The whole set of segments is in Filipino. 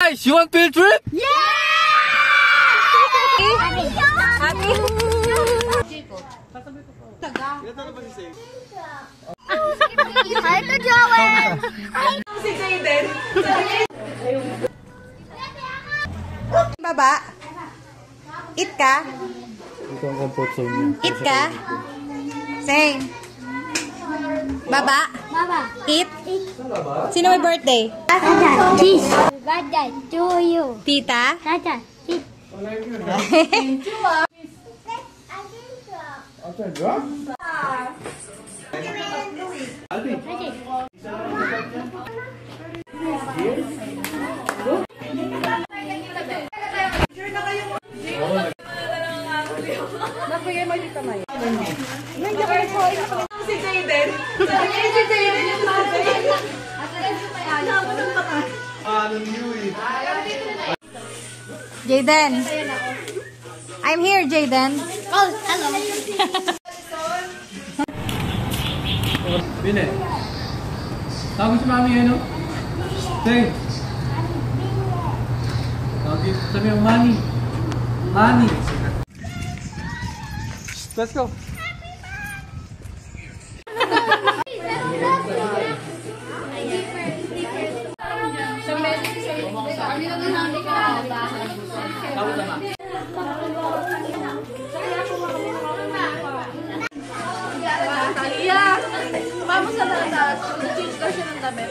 Guys, you want field trip? Yeah! Happy? Hi to Joel! Si Jayden! Baba? Eat ka? Ito ang comfort zone niya. Eat ka? Sing. Baba? Baba. Eat? Sino may birthday? Kiss. Birthday to you. Tita? Tata. Kiss. Nagbigay mo dito may. Nandiyan ko na po. Si Jayden. Si Jayden yung tatay. Jayden. I'm here, Jayden. Oh, hello. Bine. Tawag si mami ano? Say. Sabi yung money. Money. Let's go. Vamos sa taas. Change daw siya ng damit.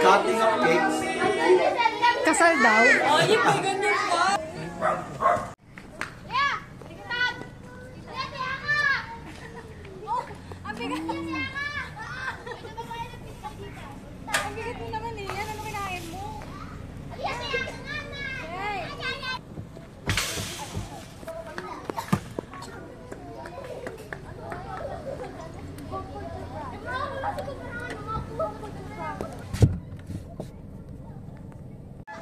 Cutting up cakes. Kasal daw. Oh, yung may ganyan pa. Ang bigat mo naman eh. Yan, ano kinain mo?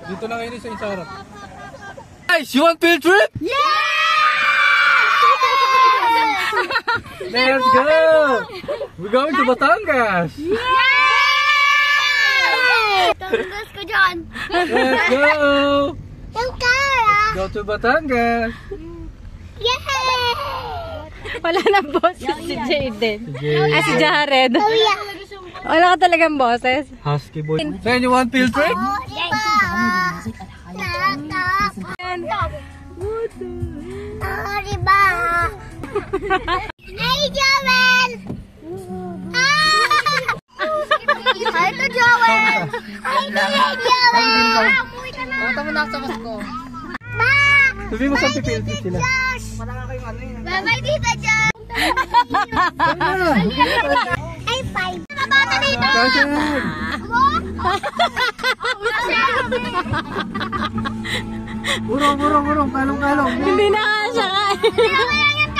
Dito na kayo sa isarap. Guys, you want field trip? Yeah! Let's go! We're going to Batangas! Tunggus ko dyan. Let's go! Yung kara. Go to Batangas! Yay! Wala na boses si Jayden. Jay. Ah, si Jared. Wala ka talagang boses. Husky boy. Then you want field trip? Diba? Hey, Joel! Hi to Joel! Hi to Joel! Punta mo na sa Moscow. Sabi mo saan field trip sila? Bye-bye, Tita Joel! Ay, fine. Nabata dito! Kasyan! Burong, kalong. Hindi na nga siya kain.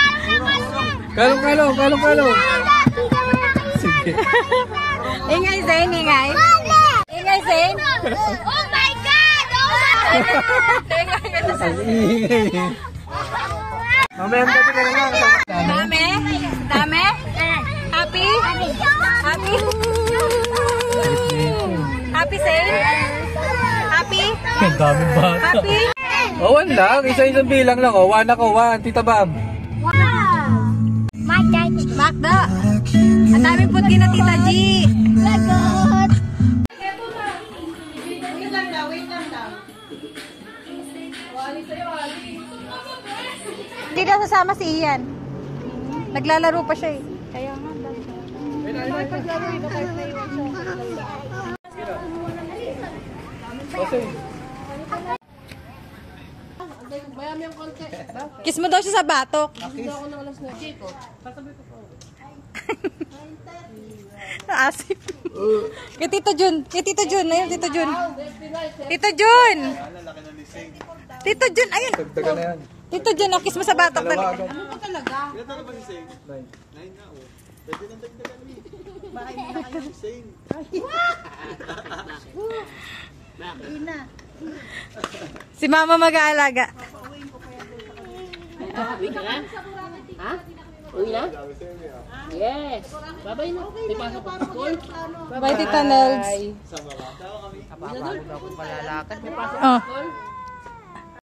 Kalong. Sige. Ingay, Zayn, ingay. Ingay, Zayn. Oh my God! Ang ingay. Mamaya ang gabi ka na lang. Dami? Happy? Happy, Zayn? Happy? Ang daming bata. Happy? One lang. Isa-isang bilang lang. One ako. Tita Bam. My dad. Magda. Ang daming putki na Tita G. Lagot. Hindi daw sasama si Ian. Naglalaro pa siya eh. Kaya nga. Paglaro ito kahit naiwan siya. Kiss mo daw siya sa batok. Asip. Kay Tito Jun. Ayun, Tito Jun. Tito Jun. Tito Jun, ayun. Dagdagan na yan. Tito Jun, nakis mo sa batok Dalawa talaga. agad. Ilan ba si Sane? 9. 9 na, oh. Pwede nang dagdagan ni. Bakit hindi na kayo si Sane? Si mama mag-aalaga. Uwi ka na? Ha? Uwi na? Yes. Babay na. May pasok ko sa school. Bye, Tita Nels. Sama ba? Tawa kami. Uwi na doon. Oh. School.